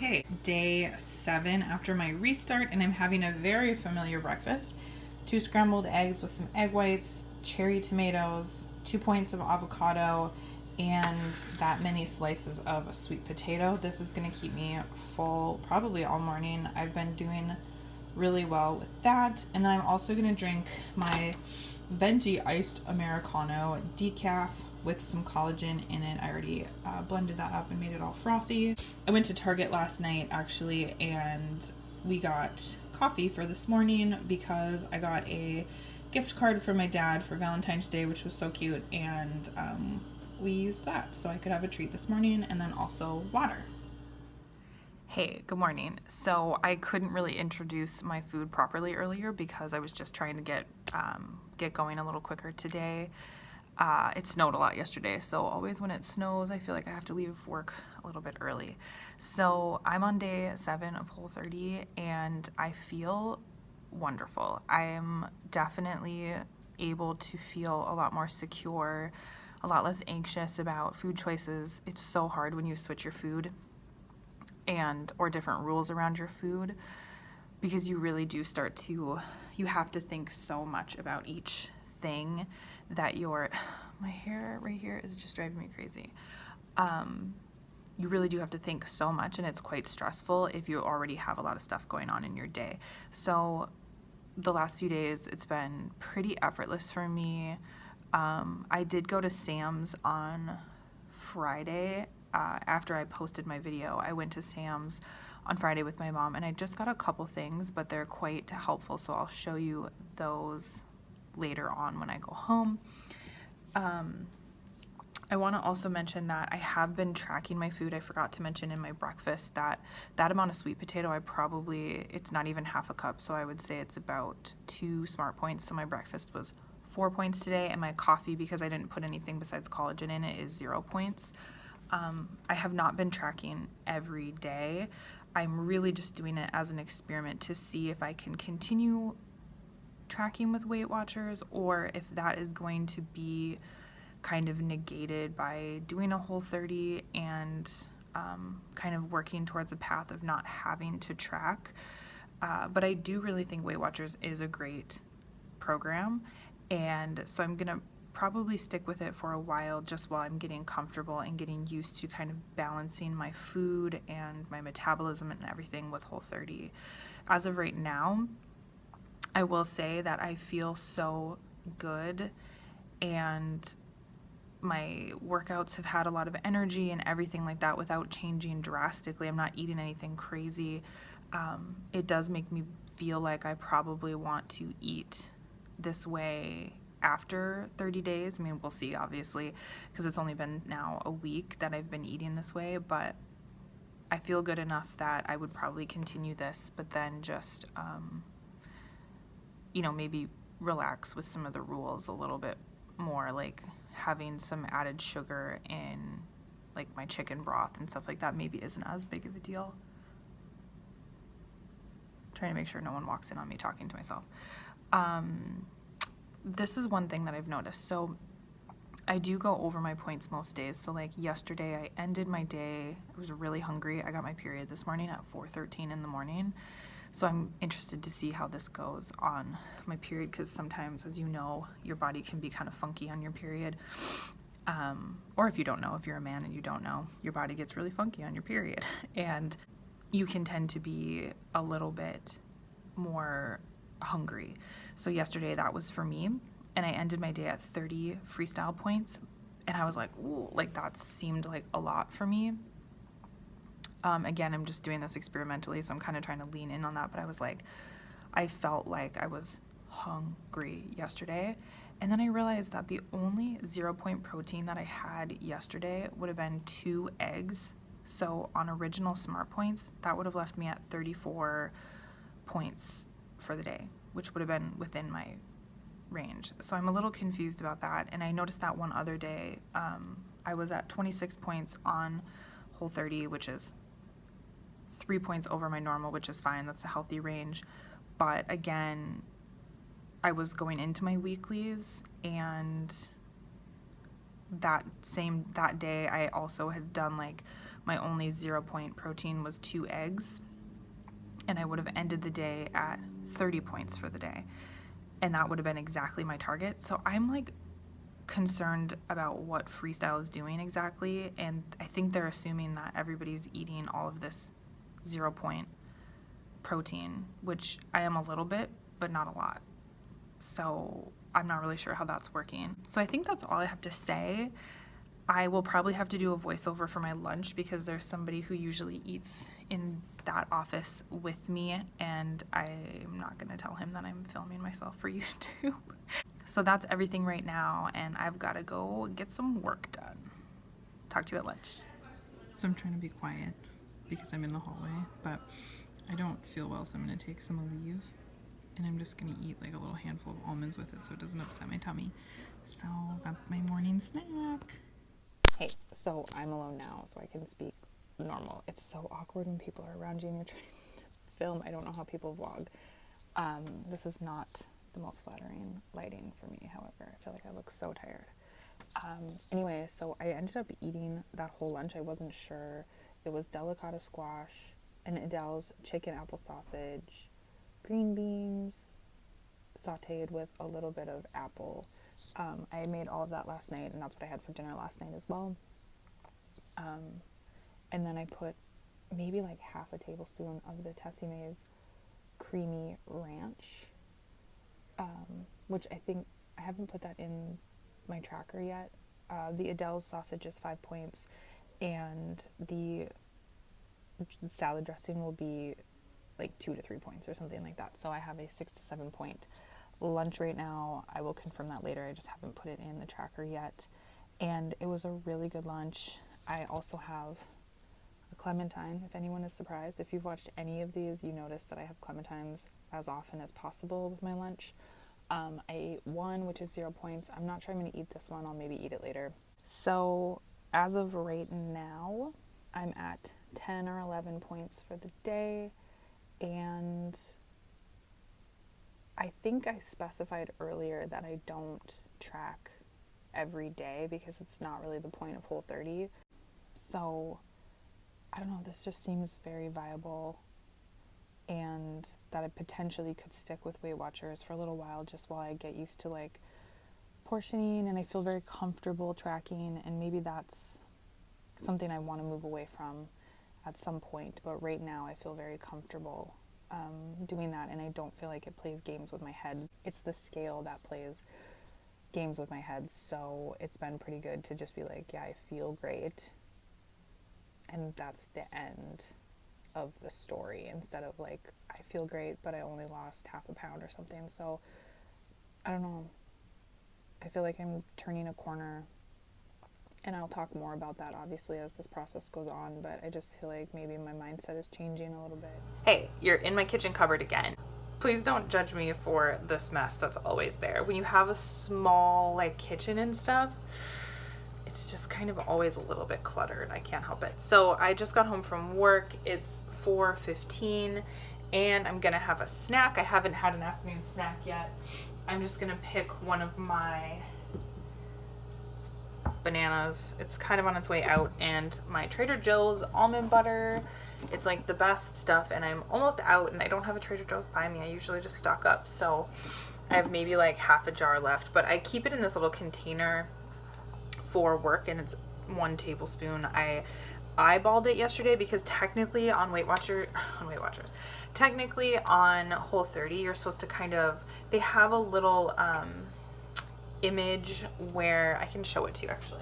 Okay, day 7 after my restart, and I'm having a very familiar breakfast. 2 scrambled eggs with some egg whites, cherry tomatoes, 2 points of avocado, and that many slices of a sweet potato. This is going to keep me full probably all morning. I've been doing really well with that. And then I'm also going to drink my venti iced Americano decaf with some collagen in it. I already blended that up and made it all frothy. I went to Target last night actually, and we got coffee for this morning because I got a gift card from my dad for Valentine's Day, which was so cute, and we used that so I could have a treat this morning, and then also water. Hey, good morning. So I couldn't really introduce my food properly earlier because I was just trying to get going a little quicker today. It snowed a lot yesterday, so always when it snows, I feel like I have to leave work a little bit early. So I'm on day 7 of Whole30, and I feel wonderful. I am definitely able to feel a lot more secure, a lot less anxious about food choices. It's so hard when you switch your food or different rules around your food, because you really do start to, you have to think so much about each thing that my hair right here is just driving me crazy. You really do have to think so much, and it's quite stressful if you already have a lot of stuff going on in your day. So the last few days, it's been pretty effortless for me. I did go to Sam's on Friday. After I posted my video, I went to Sam's on Friday with my mom, and I just got a couple things, but they're quite helpful, so I'll show you those later on when I go home. I want to also mention that I have been tracking my food. I forgot to mention in my breakfast that amount of sweet potato, it's not even half a cup, so I would say it's about 2 smart points. So my breakfast was 4 points today, and my coffee, because I didn't put anything besides collagen in it, is 0 points. I have not been tracking every day. I'm really just doing it as an experiment to see if I can continue tracking with Weight Watchers, or if that is going to be kind of negated by doing a Whole30 and kind of working towards a path of not having to track. But I do really think Weight Watchers is a great program, and so I'm gonna probably stick with it for a while, just while I'm getting comfortable and getting used to kind of balancing my food and my metabolism and everything with Whole30. As of right now, I will say that I feel so good, and my workouts have had a lot of energy and everything like that without changing drastically. I'm not eating anything crazy. It does make me feel like I probably want to eat this way after 30 days. I mean, we'll see, obviously, because it's only been now a week that I've been eating this way, but I feel good enough that I would probably continue this, but then just, maybe relax with some of the rules a little bit more, like having some added sugar in like my chicken broth and stuff like that maybe isn't as big of a deal. I'm trying to make sure no one walks in on me talking to myself. This is one thing that I've noticed. So I do go over my points most days. So like yesterday, I ended my day, I was really hungry. I got my period this morning at 4:13 in the morning. So I'm interested to see how this goes on my period, because sometimes, as you know, your body can be kind of funky on your period. Or if you don't know, if you're a man and you don't know, your body gets really funky on your period. And you can tend to be a little bit more hungry. So yesterday that was for me, and I ended my day at 30 freestyle points, and I was like, ooh, like that seemed like a lot for me. Again, I'm just doing this experimentally, so I'm kind of trying to lean in on that, but I was like, I felt like I was hungry yesterday, and then I realized that the only 0-point protein that I had yesterday would have been 2 eggs. So on original smart points, that would have left me at 34 points for the day, which would have been within my range. So I'm a little confused about that. And I noticed that one other day, I was at 26 points on Whole30, which is 3 points over my normal, which is fine. That's a healthy range. But again, I was going into my weeklies, and that day I also had done like my only 0-point protein was 2 eggs, and I would have ended the day at 30 points for the day. And that would have been exactly my target. So I'm like concerned about what Freestyle is doing exactly. And I think they're assuming that everybody's eating all of this 0-point protein, which I am a little bit, but not a lot. So I'm not really sure how that's working. So I think that's all I have to say. I will probably have to do a voiceover for my lunch because there's somebody who usually eats in that office with me, and I'm not going to tell him that I'm filming myself for YouTube. So that's everything right now, and I've got to go get some work done. Talk to you at lunch. So I'm trying to be quiet because I'm in the hallway, but I don't feel well, so I'm going to take some leave, and I'm just going to eat like a little handful of almonds with it so it doesn't upset my tummy. So that's my morning snack. Hey, so I'm alone now, so I can speak normal. It's so awkward when people are around you and you're trying to film. I don't know how people vlog. This is not the most flattering lighting for me, however. I feel like I look so tired. Anyway, so I ended up eating that whole lunch. I wasn't sure. It was delicata squash, and Adele's chicken apple sausage, green beans, sauteed with a little bit of apple. I made all of that last night, and that's what I had for dinner last night as well. And then I put maybe like half a tablespoon of the Tessemae's creamy ranch, which I think I haven't put that in my tracker yet. The Adele's sausage is 5 points, and the salad dressing will be like 2 to 3 points or something like that. So I have a 6 to 7 point lunch right now. I will confirm that later. I just haven't put it in the tracker yet. And it was a really good lunch. I also have a clementine, if anyone is surprised. If you've watched any of these, you notice that I have clementines as often as possible with my lunch. I ate one, which is 0 points. I'm not sure I'm going to eat this one. I'll maybe eat it later. So as of right now, I'm at 10 or 11 points for the day. And I think I specified earlier that I don't track every day because it's not really the point of Whole30. So I don't know, this just seems very viable, and that I potentially could stick with Weight Watchers for a little while just while I get used to like portioning, and I feel very comfortable tracking, and maybe that's something I want to move away from at some point. But right now I feel very comfortable doing that, and I don't feel like it plays games with my head. It's the scale that plays games with my head, so it's been pretty good to just be like, yeah, I feel great, and that's the end of the story, instead of like, I feel great but I only lost half a pound or something. So I don't know, I feel like I'm turning a corner, and I'll talk more about that obviously as this process goes on, but I just feel like maybe my mindset is changing a little bit. Hey, you're in my kitchen cupboard again. Please don't judge me for this mess that's always there. When you have a small like kitchen and stuff, it's just kind of always a little bit cluttered. I can't help it. So I just got home from work. It's 4:15 and I'm gonna have a snack. I haven't had an afternoon snack yet. I'm just gonna pick one of my bananas. It's kind of on its way out, and my Trader Joe's almond butter. It's like the best stuff, and I'm almost out, and I don't have a Trader Joe's by me. I usually just stock up, so I have maybe like half a jar left, but I keep it in this little container for work, and it's 1 tablespoon. I eyeballed it yesterday because technically on technically on Whole30, you're supposed to kind of, they have a little image where I can show it to you actually.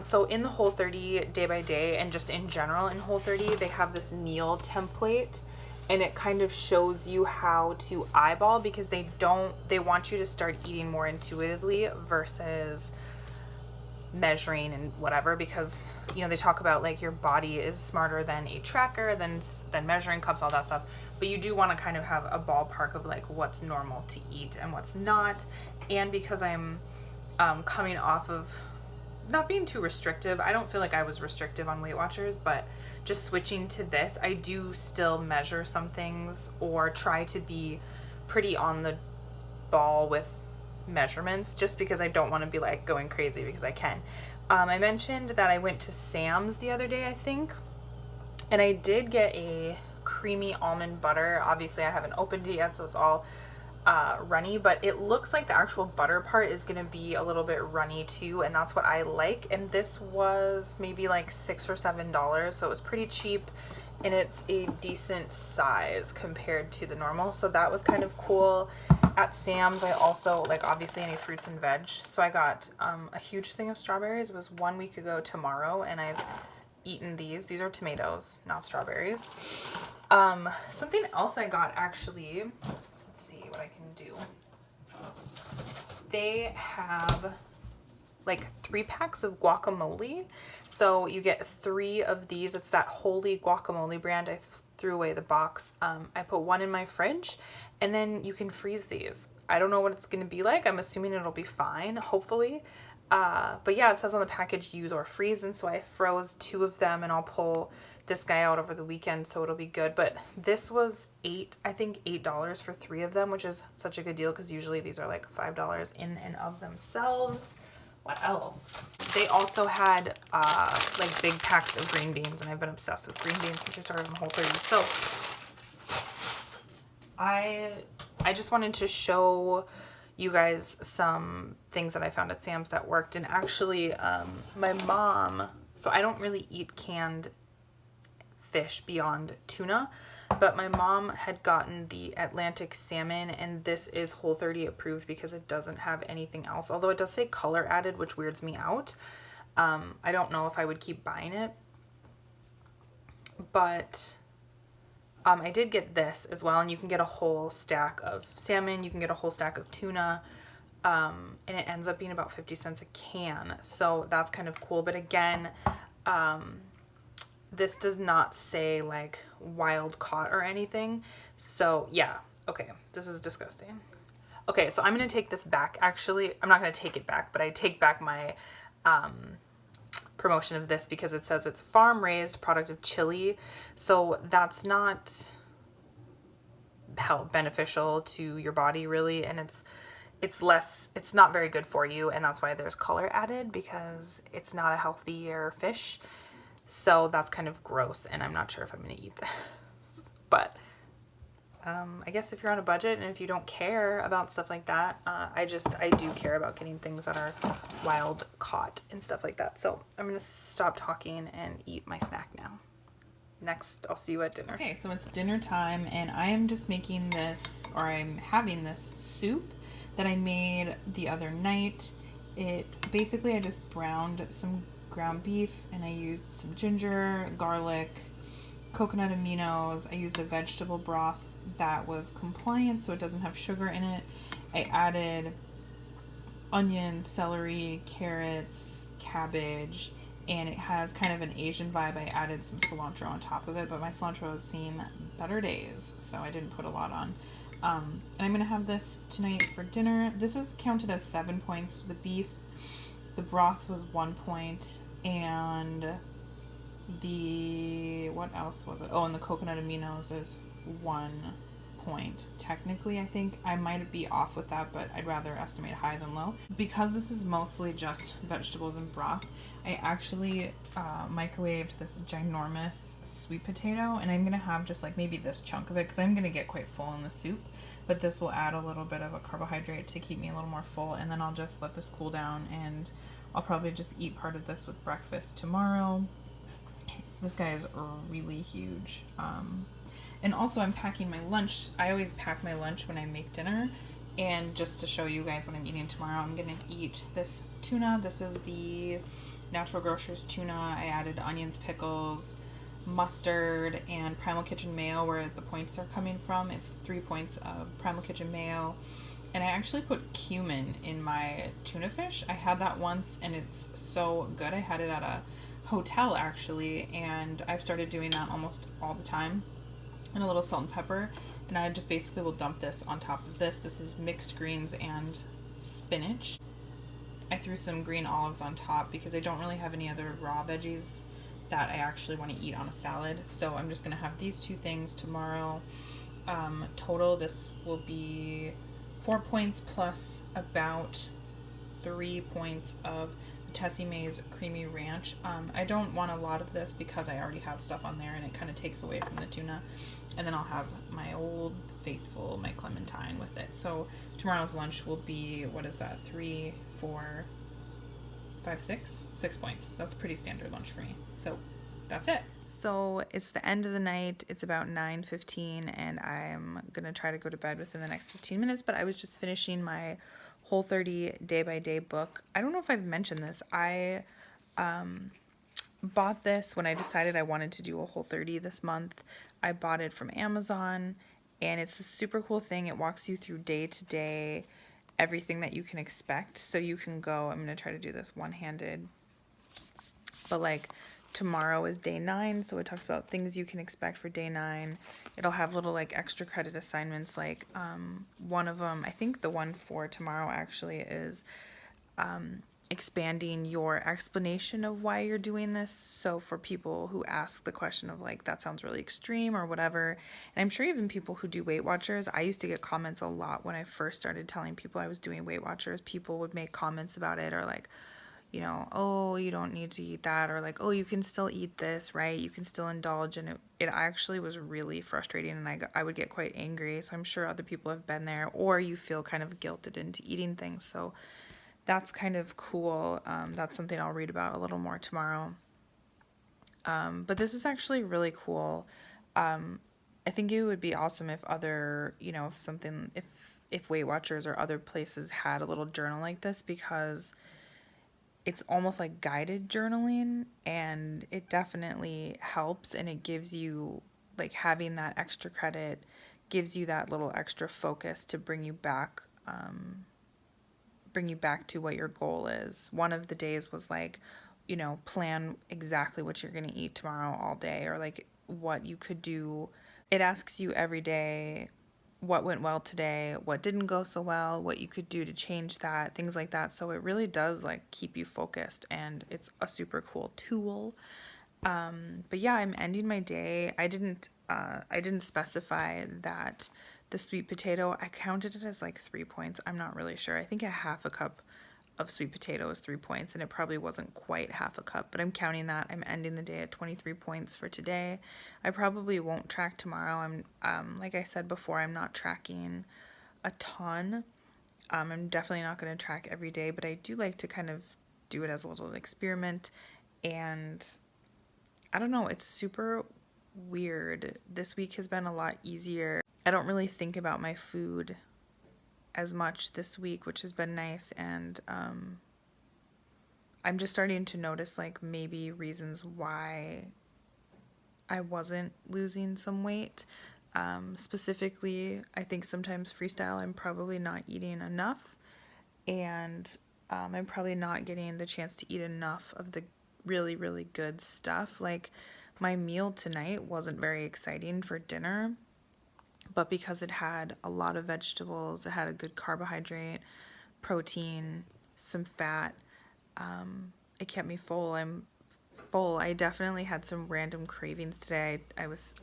So in the Whole30 day by day, and just in general in Whole30, they have this meal template, and it kind of shows you how to eyeball, because they want you to start eating more intuitively versus measuring and whatever, because you know they talk about like your body is smarter than a tracker, than measuring cups, all that stuff, but you do want to kind of have a ballpark of like what's normal to eat and what's not. And because I'm coming off of not being too restrictive, I don't feel like I was restrictive on Weight Watchers, but just switching to this, I do still measure some things or try to be pretty on the ball with measurements, just because I don't want to be like going crazy because I can. I mentioned that I went to Sam's the other day, I think, And I did get a creamy almond butter. Obviously I haven't opened it yet, so it's all runny, but it looks like the actual butter part is gonna be a little bit runny too, and that's what I like. And this was maybe like $6 or $7, so it was pretty cheap, and it's a decent size compared to the normal, so that was kind of cool. At Sam's I also like obviously any fruits and veg, so I got a huge thing of strawberries. It was 1 week ago tomorrow, and I've eaten these are tomatoes, not strawberries. Something else I got actually, what I can do. They have like 3 packs of guacamole. So you get 3 of these. It's that Holy Guacamole brand. I threw away the box. I put 1 in my fridge, and then you can freeze these. I don't know what it's going to be like. I'm assuming it'll be fine, hopefully. But yeah, it says on the package use or freeze, and so I froze 2 of them, and I'll pull this guy out over the weekend, so it'll be good. But this was I think $8 for 3 of them, which is such a good deal because usually these are like $5 in and of themselves. What else? They also had like big packs of green beans, and I've been obsessed with green beans since I started in Whole30. So I just wanted to show you guys some things that I found at Sam's that worked. And actually my mom, so I don't really eat canned fish beyond tuna, but my mom had gotten the Atlantic salmon, and this is Whole30 approved because it doesn't have anything else, although it does say color added, which weirds me out. I don't know if I would keep buying it, but I did get this as well, and you can get a whole stack of salmon, you can get a whole stack of tuna, and it ends up being about 50 cents a can, so that's kind of cool. But again, this does not say like wild caught or anything. So yeah, okay, this is disgusting. Okay, so I'm gonna take this back. Actually, I'm not gonna take it back, but I take back my promotion of this because it says it's farm raised product of Chile. So that's not beneficial to your body really, and it's not very good for you, and that's why there's color added, because it's not a healthier fish. So that's kind of gross, and I'm not sure if I'm going to eat that. But I guess if you're on a budget and if you don't care about stuff like that, I do care about getting things that are wild caught and stuff like that. So I'm going to stop talking and eat my snack now. Next, I'll see you at dinner. Okay, so it's dinner time, and I am just making this, or I'm having this soup that I made the other night. Basically, I just browned some ground beef, and I used some ginger, garlic, coconut aminos. I used a vegetable broth that was compliant, so it doesn't have sugar in it. I added onions, celery, carrots, cabbage, and it has kind of an Asian vibe. I added some cilantro on top of it, but my cilantro has seen better days, so I didn't put a lot on. And I'm gonna have this tonight for dinner. This is counted as 7 points. The beef, the broth was 1 point, and what else was it? Oh, and the coconut aminos is 1 point. Technically, I think I might be off with that, but I'd rather estimate high than low. Because this is mostly just vegetables and broth, I actually microwaved this ginormous sweet potato, and I'm gonna have just like maybe this chunk of it because I'm gonna get quite full in the soup, but this will add a little bit of a carbohydrate to keep me a little more full, and then I'll just let this cool down, and I'll probably just eat part of this with breakfast tomorrow. This guy is really huge. And also I'm packing my lunch. I always pack my lunch when I make dinner, and just to show you guys what I'm eating tomorrow, I'm gonna eat this tuna. This is the Natural Grocers tuna. I added onions, pickles, mustard, and Primal Kitchen mayo, where the points are coming from. It's 3 points of Primal Kitchen mayo. And I actually put cumin in my tuna fish. I had that once, and it's so good. I had it at a hotel actually, and I've started doing that almost all the time. And a little salt and pepper, and I just basically will dump this on top of this. This is mixed greens and spinach. I threw some green olives on top because I don't really have any other raw veggies that I actually want to eat on a salad. So I'm just going to have these 2 things tomorrow. Total, this will be 4 points plus about 3 points of Tessie Mae's Creamy Ranch. I don't want a lot of this because I already have stuff on there and it kind of takes away from the tuna. And then I'll have my old faithful, my clementine with it. So tomorrow's lunch will be, what is that, 3, 4, 5, 6? 6 points. That's pretty standard lunch for me. So that's it. So it's the end of the night. It's about 9:15 and I'm going to try to go to bed within the next 15 minutes. But I was just finishing my Whole30 day by day book. I don't know if I've mentioned this. I bought this when I decided I wanted to do a Whole30 this month. I bought it from Amazon and it's a super cool thing. It walks you through day to day, everything that you can expect. So you can go, I'm going to try to do this one-handed, but like tomorrow is day 9, so it talks about things you can expect for day 9. It'll have little like extra credit assignments, like one of them, I think the one for tomorrow actually is expanding your explanation of why you're doing this. So for people who ask the question of like, that sounds really extreme or whatever, and I'm sure even people who do Weight Watchers, I used to get comments a lot when I first started telling people I was doing Weight Watchers. People would make comments about it, or like, you know, oh, you don't need to eat that, or like, oh, you can still eat this, right? You can still indulge. And it actually was really frustrating, and I would get quite angry. So I'm sure other people have been there, or you feel kind of guilted into eating things. So that's kind of cool. That's something I'll read about a little more tomorrow. But this is actually really cool. I think it would be awesome if other, you know, if Weight Watchers or other places had a little journal like this, because it's almost like guided journaling, and it definitely helps, and it gives you, like, having that extra credit gives you that little extra focus to bring you back to what your goal is. One of the days was like, you know, plan exactly what you're going to eat tomorrow all day, or like what you could do. It asks you every day what went well today, what didn't go so well, what you could do to change that, things like that. So it really does like keep you focused, and it's a super cool tool. But yeah, I'm ending my day. I didn't specify that the sweet potato, I counted it as like 3 points. I'm not really sure. I think a half a cup of sweet potato is 3 points, and it probably wasn't quite half a cup, but I'm counting that. I'm ending the day at 23 points for today. I probably won't track tomorrow. I'm like I said before, I'm not tracking a ton. I'm definitely not going to track every day, but I do like to kind of do it as a little experiment. And I don't know, it's super weird. This week has been a lot easier. I don't really think about my food as much this week, which has been nice. And I'm just starting to notice like maybe reasons why I wasn't losing some weight. Specifically, I think sometimes Freestyle, I'm probably not eating enough, and I'm probably not getting the chance to eat enough of the really, really good stuff. Like, my meal tonight wasn't very exciting for dinner, but because it had a lot of vegetables, it had a good carbohydrate, protein, some fat, it kept me full. I'm full. I definitely had some random cravings today. I was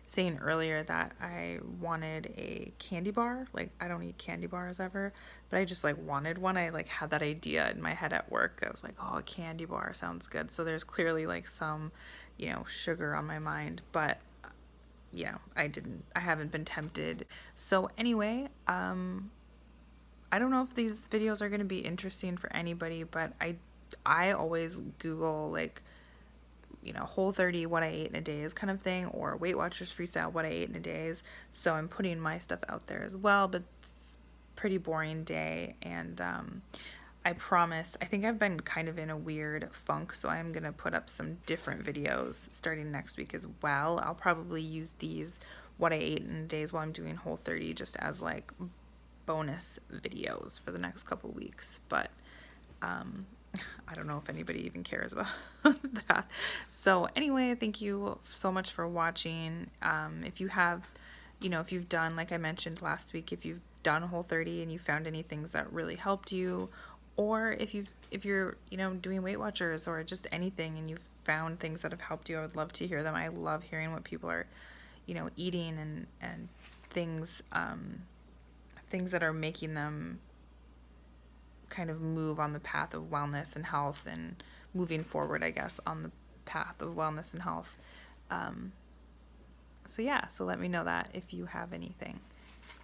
saying earlier that I wanted a candy bar. Like, I don't eat candy bars ever, but I just like wanted one. I like had that idea in my head at work. I was like, oh, a candy bar sounds good. So there's clearly like some, you know, sugar on my mind, but you know, I haven't been tempted. So anyway, I don't know if these videos are going to be interesting for anybody, but I always Google like, you know, Whole30 what I ate in a days kind of thing, or Weight Watchers Freestyle what I ate in a days. So I'm putting my stuff out there as well, but it's a pretty boring day. And I promise, I think I've been kind of in a weird funk, so I'm going to put up some different videos starting next week as well. I'll probably use these what I ate in days while I'm doing Whole30 just as like bonus videos for the next couple weeks. But I don't know if anybody even cares about that. So anyway, thank you so much for watching. If you have, you know, if you've done, like I mentioned last week, if you've done Whole30 and you found any things that really helped you, or if you're, you know, doing Weight Watchers or just anything and you've found things that have helped you, I would love to hear them. I love hearing what people are, you know, eating and things, things that are making them kind of move on the path of wellness and health and moving forward, I guess, on the path of wellness and health. So yeah, so let me know that if you have anything.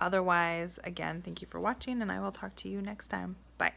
Otherwise, again, thank you for watching, and I will talk to you next time. Bye.